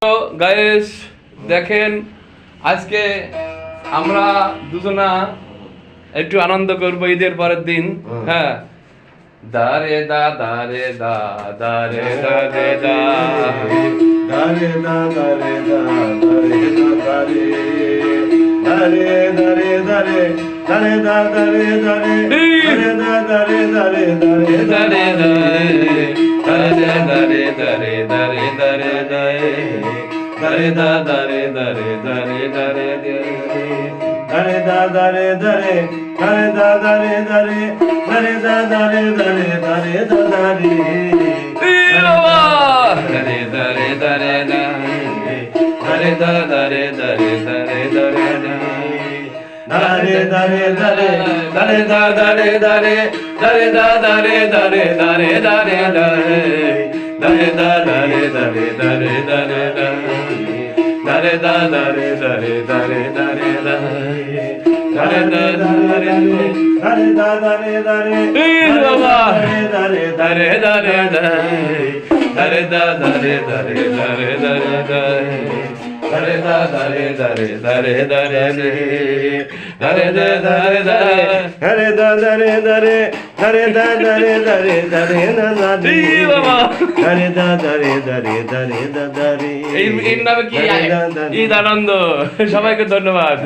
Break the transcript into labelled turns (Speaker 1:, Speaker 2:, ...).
Speaker 1: তো গাইস দেখেন আজকে আমরা দুজনা একটু আনন্দ করবো ঈদের পরের দিন। হ্যাঁ, দারে দা দারে দা দারে দারে দা
Speaker 2: দারে দা দারে দা দারে দা দারে দারে দারে দারে দারে দা দারে দারে দারে দা দারে দারে দারে
Speaker 1: দারে দারে দারে দারে দারে দারে দারে দারে দা দারে দারে দারে দারে
Speaker 2: দারে দা দারে দারে দারে দা দারে দারে দারে দা দারে দারে দারে দা দারে
Speaker 1: দারে দারে দারে দারে দা দারে দারে দারে দারে
Speaker 2: দারে দারে দারে
Speaker 1: দারে দা দারে দারে দারে দা দারে দারে দারে দারে দারে দারে দা দারে দারে দারে দারে দারে দা দারে দারে দারে দারে দারে দারে
Speaker 2: দারে দা দারে দারে
Speaker 1: বাবা
Speaker 2: দারে
Speaker 1: দারে দারে দারে দা দারে দারে দারে দারে দারে দা দারে দারে দারে দারে দারে দারে দারে
Speaker 2: দারে দা দারে দারে দারে দা দারে দারে দারে না দারে
Speaker 1: বাবা
Speaker 2: দারে দা দারে দারে দারে দা দারে
Speaker 1: এই নামে কি ঈদ আনন্দ। সবাইকে ধন্যবাদ।